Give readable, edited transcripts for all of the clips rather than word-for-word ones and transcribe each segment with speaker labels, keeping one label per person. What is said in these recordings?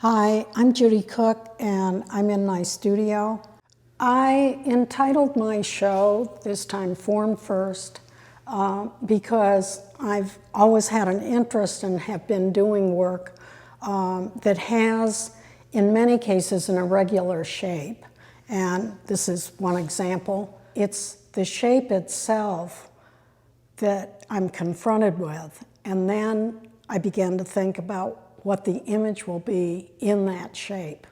Speaker 1: Hi, I'm Judy Cooke and I'm in my studio. I entitled my show this time Form First because I've always had an interest and have been doing work that has, in many cases, an irregular shape. And this is one example. It's the shape itself that I'm confronted with. And then I began to think about what the image will be in that shape.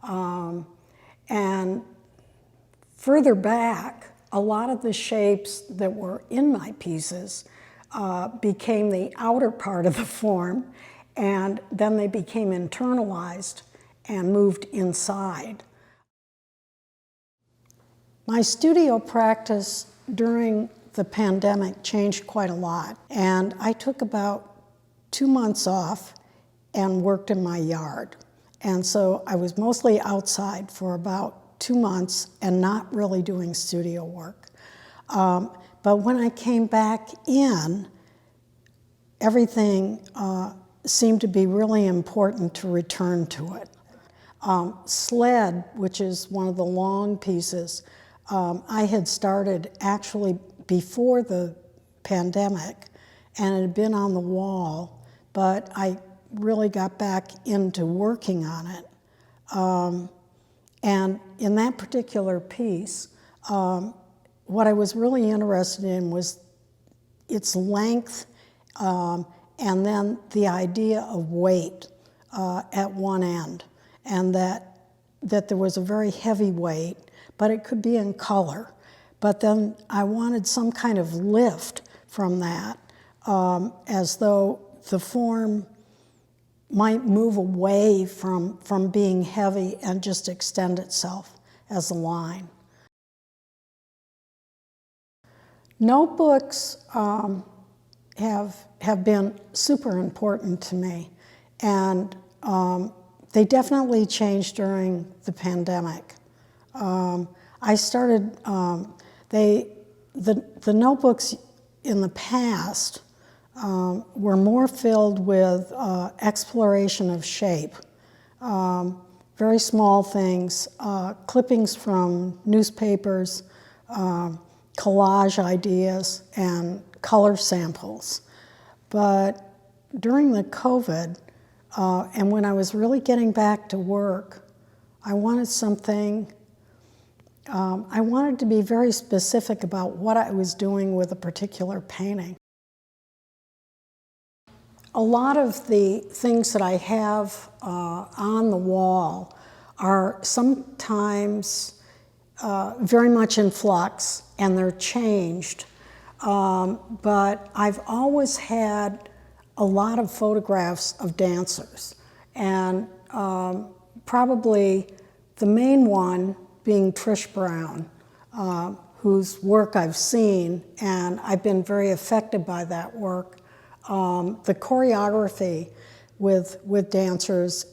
Speaker 1: And further back, a lot of the shapes that were in my pieces became the outer part of the form, and then they became internalized and moved inside. My studio practice during the pandemic changed quite a lot, and I took about 2 months off and worked in my yard. And so I was mostly outside for about 2 months and not really doing studio work. But when I came back in, everything seemed to be really important to return to it. Sled, which is one of the long pieces, I had started actually before the pandemic, and it had been on the wall, but I really got back into working on it. And in that particular piece, what I was really interested in was its length and then the idea of weight at one end, and that there was a very heavy weight, but it could be in color. But then I wanted some kind of lift from that, as though the form might move away from being heavy and just extend itself as a line. Notebooks have been super important to me, and they definitely changed during the pandemic. I started, the notebooks in the past were more filled with exploration of shape, very small things, clippings from newspapers, collage ideas, and color samples. But during the COVID, and when I was really getting back to work, I wanted something, I wanted to be very specific about what I was doing with a particular painting. A lot of the things that I have on the wall are sometimes very much in flux, and they're changed. But I've always had a lot of photographs of dancers, and probably the main one being Trish Brown, whose work I've seen, and I've been very affected by that work. The choreography with dancers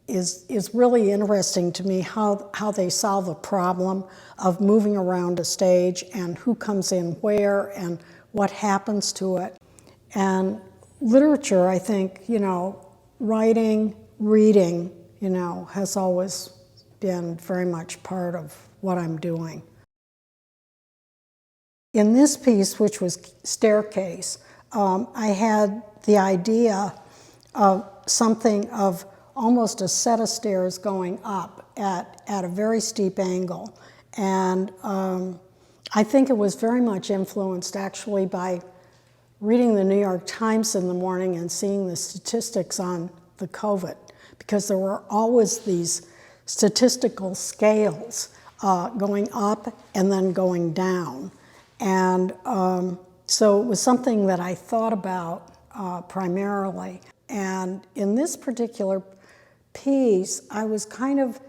Speaker 1: is really interesting to me, how they solve a problem of moving around a stage and who comes in where and what happens to it. And literature, I think, writing, reading, has always been very much part of what I'm doing. In this piece, which was Staircase, I had the idea of something of almost a set of stairs going up at a very steep angle. And I think it was very much influenced actually by reading the New York Times in the morning and seeing the statistics on the COVID, because there were always these statistical scales going up and then going down. And so it was something that I thought about primarily. And in this particular piece, I was kind of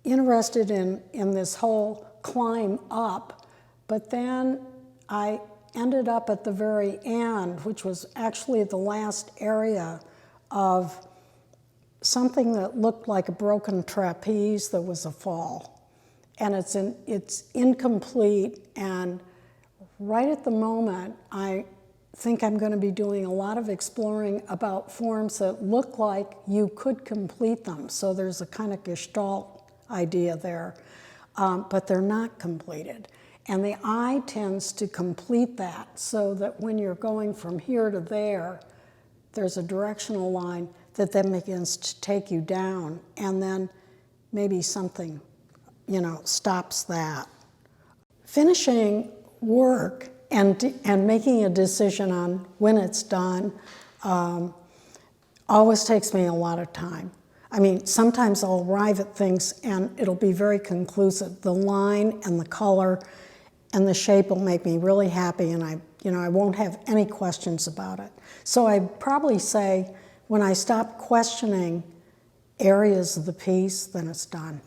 Speaker 1: interested in this whole climb up, but then I ended up at the very end, which was actually the last area of something that looked like a broken trapeze that was a fall. And it's incomplete, and right at the moment, I think I'm going to be doing a lot of exploring about forms that look like you could complete them. So there's a kind of gestalt idea there, but they're not completed. And the eye tends to complete that so that when you're going from here to there, there's a directional line that then begins to take you down, and then maybe something, stops that. Finishing work and making a decision on when it's done always takes me a lot of time. I mean, sometimes I'll arrive at things and it'll be very conclusive. The line and the color and the shape will make me really happy, and I won't have any questions about it. So I'd probably say when I stop questioning areas of the piece, then it's done.